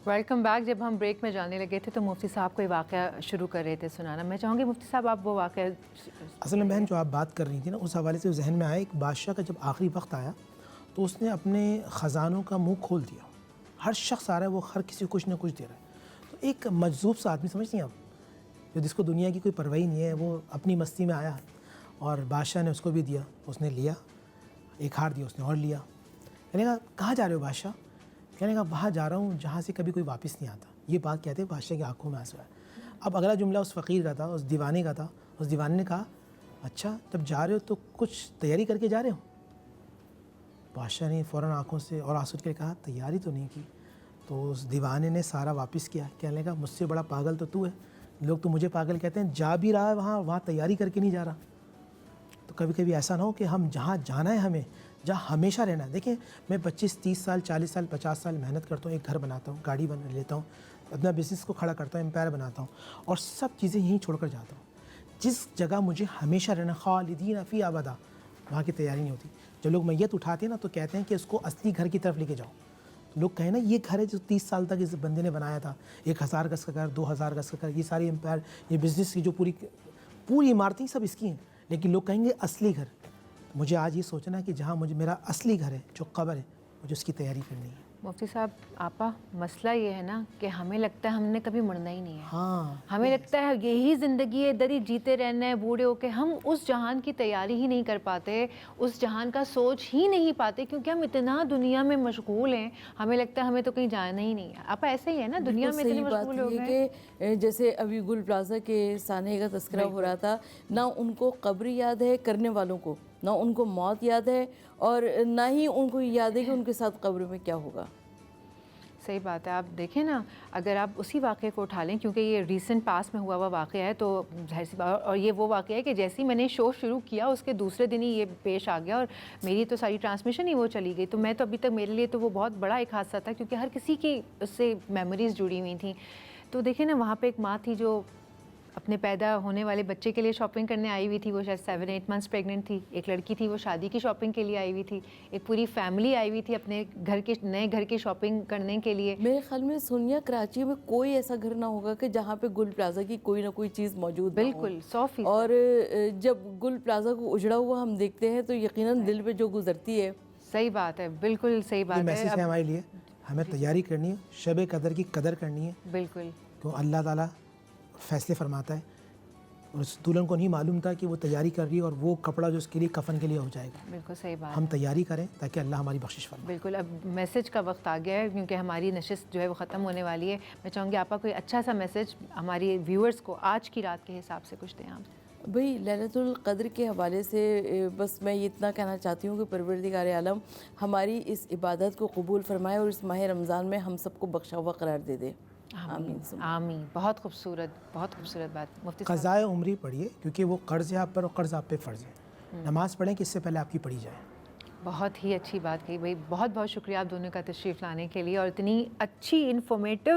Welcome back. جب ہم break میں جانے لگے تھے تو مفتی صاحب کوئی واقعہ شروع کر رہے تھے سنانا. میں چاہوں گی مفتی صاحب آپ وہ واقعہ. اصل میں بہن جو آپ بات کر رہی تھی نا اس حوالے سے ذہن میں آیا ایک بادشاہ کا جب آخری وقت آیا تو اس نے اپنے خزانوں کا منہ کھول دیا. ہر شخص آ رہا ہے وہ ہر کسی کو کچھ نہ کچھ دے رہا ہے. تو ایک مجذوب سا آدمی سمجھتی ہیں آپ جو جس کو دنیا کی کوئی پرواہی نہیں ہے وہ اپنی مستی میں آیا اور بادشاہ نے اس کو بھی دیا. اس نے لیا ایک ہار دیا اس نے اور لیا. کہنے لگا کہاں جا رہے ہو بادشاہ؟ کہنے لگا وہاں جا رہا ہوں جہاں سے کبھی کوئی واپس نہیں آتا. یہ بات کہتے ہیں بادشاہ کی آنکھوں میں آنسو ہے. اب اگلا جملہ اس فقیر کا تھا, اس دیوانے کا تھا. اس دیوانے نے کہا اچھا جب جا رہے ہو تو کچھ تیاری کر کے جا رہے ہو؟ بادشاہ نے فوراً آنکھوں سے اور آنسو کے کہا تیاری تو نہیں کی. تو اس دیوانے نے سارا واپس کیا. کہنے لگا مجھ سے بڑا پاگل تو ہے. لوگ تو مجھے پاگل کہتے ہیں, جا بھی رہا ہے وہاں تیاری کر کے نہیں جا رہا. تو کبھی کبھی ایسا نہ ہو کہ ہم جہاں جانا ہے ہمیں جہاں ہمیشہ رہنا ہے. دیکھیں میں 25-30 سال 40 سال 50 سال محنت کرتا ہوں, ایک گھر بناتا ہوں, گاڑی بنا لیتا ہوں, اپنا بزنس کو کھڑا کرتا ہوں, امپائر بناتا ہوں اور سب چیزیں یہیں چھوڑ کر جاتا ہوں. جس جگہ مجھے ہمیشہ رہنا خالدین فی ابدا وہاں کی تیاری نہیں ہوتی. جب لوگ میت اٹھاتے ہیں نا تو کہتے ہیں کہ اس کو اصلی گھر کی طرف لے کے جاؤ. لوگ کہیں نا یہ گھر ہے جو 30 سال تک اس بندے نے بنایا تھا, 1000 گز کا گھر, 2000 گز کا گھر, یہ ساری امپائر یہ بزنس کی جو پوری عمارتیں سب اس کی ہیں. لیکن لوگ کہیں گے اصلی گھر. مجھے آج یہ سوچنا ہے کہ جہاں میرا اصلی گھر ہے جو قبر ہے مجھے اس کی تیاری کرنی ہے. مفتی صاحب آپا مسئلہ یہ ہے نا کہ ہمیں لگتا ہے ہم نے کبھی مرنا ہی نہیں ہے. ہاں ہمیں لگتا ہے یہی زندگی ہے, ادھر ہی جیتے رہنا ہے بوڑھے ہو کے. ہم اس جہان کی تیاری ہی نہیں کر پاتے, اس جہان کا سوچ ہی نہیں پاتے کیونکہ ہم اتنا دنیا میں مشغول ہیں. ہمیں لگتا ہے ہمیں تو کہیں جانا ہی نہیں ہے. آپا ایسا ہی ہے نا, دنیا میں اتنے مشغول ہو گئے کہ جیسے ابھی گل پلازا کے سانحے کا تذکرہ ہو رہا تھا, نہ ان کو قبر یاد ہے کرنے والوں کو, نہ ان کو موت یاد ہے, اور نہ ہی ان کو یاد ہے کہ ان کے ساتھ قبر میں کیا ہوگا. صحیح بات ہے. آپ دیکھیں نا اگر آپ اسی واقعے کو اٹھا لیں کیونکہ یہ ریسنٹ پاس میں ہوا واقعہ ہے تو ظاہر سی بات, اور یہ وہ واقعہ ہے کہ جیسے ہی میں نے شو شروع کیا اس کے دوسرے دن ہی یہ پیش آ گیا اور میری تو ساری ٹرانسمیشن ہی وہ چلی گئی. تو میں تو ابھی تک میرے لیے تو وہ بہت بڑا ایک حادثہ تھا کیونکہ ہر کسی کی اس سے میموریز جڑی ہوئی تھیں. تو دیکھیں نا وہاں پہ ایک ماں تھی جو اپنے پیدا ہونے والے بچے کے لیے شاپنگ کرنے آئی ہوئی تھی. وہ شاید 7-8 منتھس پریگننٹ تھی. ایک لڑکی تھی وہ شادی کی شاپنگ کے لیے آئی ہوئی تھی. ایک پوری فیملی آئی ہوئی تھی اپنے نئے گھر کی شاپنگ کرنے کے لیے. میرے خیال میں سونیا کراچی میں کوئی ایسا گھر نہ ہوگا کہ جہاں پہ گل پلازا کی کوئی نہ کوئی چیز موجود نہ ہو. بالکل 100%. اور جب گل پلازا کو اجڑا ہوا ہم دیکھتے ہیں تو یقیناً دل پہ جو گزرتی ہے. صحیح بات ہے, بالکل صحیح بات ہے. یہ میسیج ہے ہمارے لیے, ہمیں تیاری کرنی ہے, شب قدر کی قدر کرنی ہے. بالکل تو اللہ تعالیٰ فیصلے فرماتا ہے اور اس دلہن کو نہیں معلوم تھا کہ وہ تیاری کر رہی ہے اور وہ کپڑا جو اس کے لیے کفن کے لیے ہو جائے گا. بالکل صحیح بات. ہم تیاری کریں تاکہ اللہ ہماری بخشش فرمائے. بالکل. اب میسج کا وقت آ گیا ہے کیونکہ ہماری نشست جو ہے وہ ختم ہونے والی ہے. میں چاہوں گی آپا کوئی اچھا سا میسج ہماری ویورز کو آج کی رات کے حساب سے کچھ دیں آپ. بھئی لیلۃ القدر کے حوالے سے بس میں یہ اتنا کہنا چاہتی ہوں کہ پروردگار عالم ہماری اس عبادت کو قبول فرمائے اور اس ماہ رمضان میں ہم سب کو بخشا ہوا قرار دے دے. آمین آمین. بہت خوبصورت بات. مفتی صاحب قضائے عمری پڑھیے کیونکہ وہ قرض ہے آپ پر اور قرض آپ پہ فرض ہے. نماز پڑھیں کہ اس سے پہلے آپ کی پڑھی جائے. بہت ہی اچھی بات کہی بھائی. بہت بہت شکریہ آپ دونوں کا تشریف لانے کے لیے, اور اتنی اچھی انفارمیٹو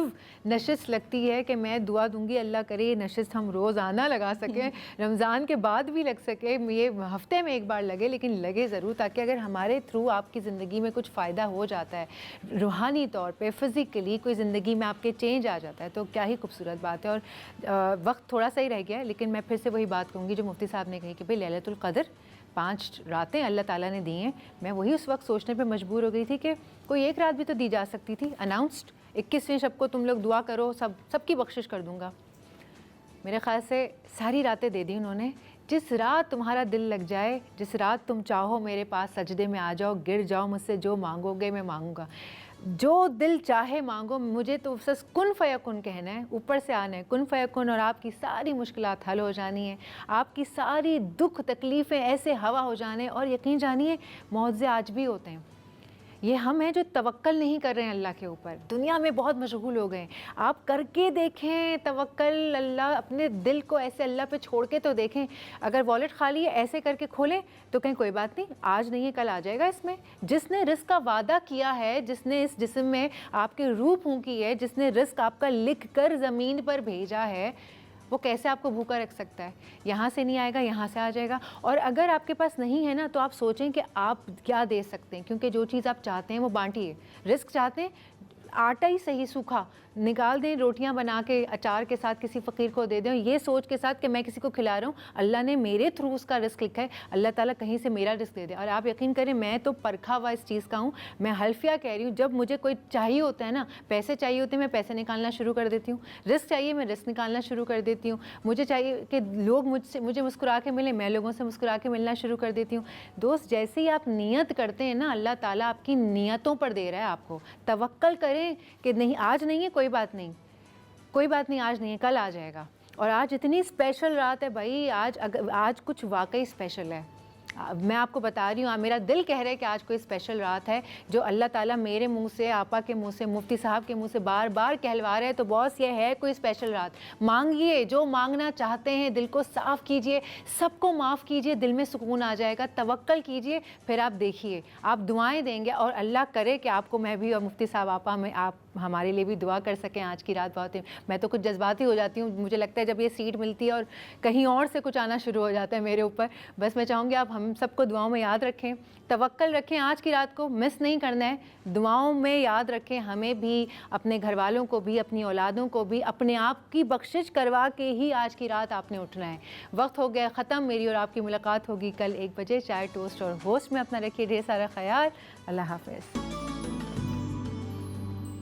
نشست لگتی ہے کہ میں دعا دوں گی اللہ کرے یہ نشست ہم روزانہ لگا سکیں, رمضان کے بعد بھی لگ سکے, یہ ہفتے میں ایک بار لگے لیکن لگے ضرور, تاکہ اگر ہمارے تھرو آپ کی زندگی میں کچھ فائدہ ہو جاتا ہے روحانی طور پہ, فزیکلی کوئی زندگی میں آپ کے چینج آ جاتا ہے تو کیا ہی خوبصورت بات ہے. اور وقت تھوڑا سا ہی رہ گیا ہے لیکن میں پھر سے وہی بات کہوں گی جو مفتی صاحب نے کہی کہ بھائی لیلۃ القدر 5 راتیں اللہ تعالیٰ نے دی ہیں. میں وہی اس وقت سوچنے پہ مجبور ہو گئی تھی کہ کوئی ایک رات بھی تو دی جا سکتی تھی. اناؤنسڈ 21ویں شب کو تم لوگ دعا کرو, سب کی بخشش کر دوں گا. میرے خیال سے ساری راتیں دے دی انہوں نے. جس رات تمہارا دل لگ جائے, جس رات تم چاہو میرے پاس سجدے میں آ جاؤ, گر جاؤ مجھ سے, جو مانگو گے میں مانگوں گا. جو دل چاہے مانگو. مجھے تو بس کن فیکن کہنا ہے, اوپر سے آنا ہے کن فیکن, اور آپ کی ساری مشکلات حل ہو جانی ہیں, آپ کی ساری دکھ تکلیفیں ایسے ہوا ہو جانے. اور یقین جانیے معجزے آج بھی ہوتے ہیں. یہ ہم ہیں جو توکل نہیں کر رہے ہیں اللہ کے اوپر, دنیا میں بہت مشغول ہو گئے. آپ کر کے دیکھیں توکل اللہ, اپنے دل کو ایسے اللہ پہ چھوڑ کے تو دیکھیں. اگر والیٹ خالی ہے ایسے کر کے کھولیں تو کہیں کوئی بات نہیں, آج نہیں ہے کل آ جائے گا. اس میں جس نے رزق کا وعدہ کیا ہے, جس نے اس جسم میں آپ کی روح پھونکی ہے, جس نے رزق آپ کا لکھ کر زمین پر بھیجا ہے, وہ کیسے آپ کو بھوکا رکھ سکتا ہے؟ یہاں سے نہیں آئے گا, یہاں سے آ جائے گا. اور اگر آپ کے پاس نہیں ہے نا تو آپ سوچیں کہ آپ کیا دے سکتے ہیں, کیونکہ جو چیز آپ چاہتے ہیں وہ بانٹیے. رزق چاہتے ہیں, آٹا ہی صحیح سوکھا نکال دیں, روٹیاں بنا کے اچار کے ساتھ کسی فقیر کو دے دیں, یہ سوچ کے ساتھ کہ میں کسی کو کھلا رہا ہوں, اللہ نے میرے تھرو اس کا رزق لکھا ہے, اللہ تعالیٰ کہیں سے میرا رزق دے دے. اور آپ یقین کریں میں تو پرکھا ہوا اس چیز کا ہوں, میں حلفیہ کہہ رہی ہوں, جب مجھے کوئی چاہیے ہوتا ہے نا, پیسے چاہیے ہوتے ہیں, میں پیسے نکالنا شروع کر دیتی ہوں, رزق چاہیے میں رزق نکالنا شروع کر دیتی ہوں, مجھے چاہیے کہ لوگ مجھے مسکرا کے ملیں, میں لوگوں سے مسکرا کے ملنا شروع کر دیتی ہوں. دوست جیسے ہی آپ نیت کرتے ہیں نا, اللہ تعالیٰ آپ کی نیتوں پر دے رہا ہے آپ کو. توکل کریں کہ نہیں آج نہیں ہے, کوئی بات نہیں, کوئی بات نہیں, آج نہیں ہے, کل آ جائے گا. اور آج اتنی اسپیشل رات ہے بھائی, آج کچھ واقعی اسپیشل ہے. میں آپ کو بتا رہی ہوں, میرا دل کہہ رہا ہے کہ آج کوئی اسپیشل رات ہے جو اللہ تعالیٰ میرے منہ سے, آپا کے منہ سے, مفتی صاحب کے منہ سے بار بار کہلوا رہے ہیں. تو باس یہ ہے کوئی اسپیشل رات, مانگیے جو مانگنا چاہتے ہیں, دل کو صاف کیجئے, سب کو معاف کیجئے, دل میں سکون آ جائے گا. توکل کیجئے, پھر آپ دیکھیے آپ دعائیں دیں گے, اور اللہ کرے کہ آپ کو میں بھی اور مفتی صاحب آپا میں آپ ہمارے لیے بھی دعا کر سکیں. آج کی رات بہت میں تو کچھ جذباتی ہو جاتی ہوں, مجھے لگتا ہے جب یہ سیٹ ملتی ہے اور کہیں اور سے کچھ آنا شروع ہو جاتا ہے میرے اوپر. بس میں چاہوں گی آپ ہم سب کو دعاؤں میں یاد رکھیں, توکل رکھیں, آج کی رات کو مس نہیں کرنا ہے, دعاؤں میں یاد رکھیں. ہمیں بھی, اپنے گھر والوں کو بھی, اپنی اولادوں کو بھی, اپنے آپ کی بخشش کروا کے ہی آج کی رات آپ نے اٹھنا ہے. وقت ہو گیا ختم, میری اور آپ کی ملاقات ہوگی کل 1 بجے. چائے ٹوسٹ اور ہوسٹ میں اپنا رکھیے ڈھیر سارا خیال. اللہ حافظ.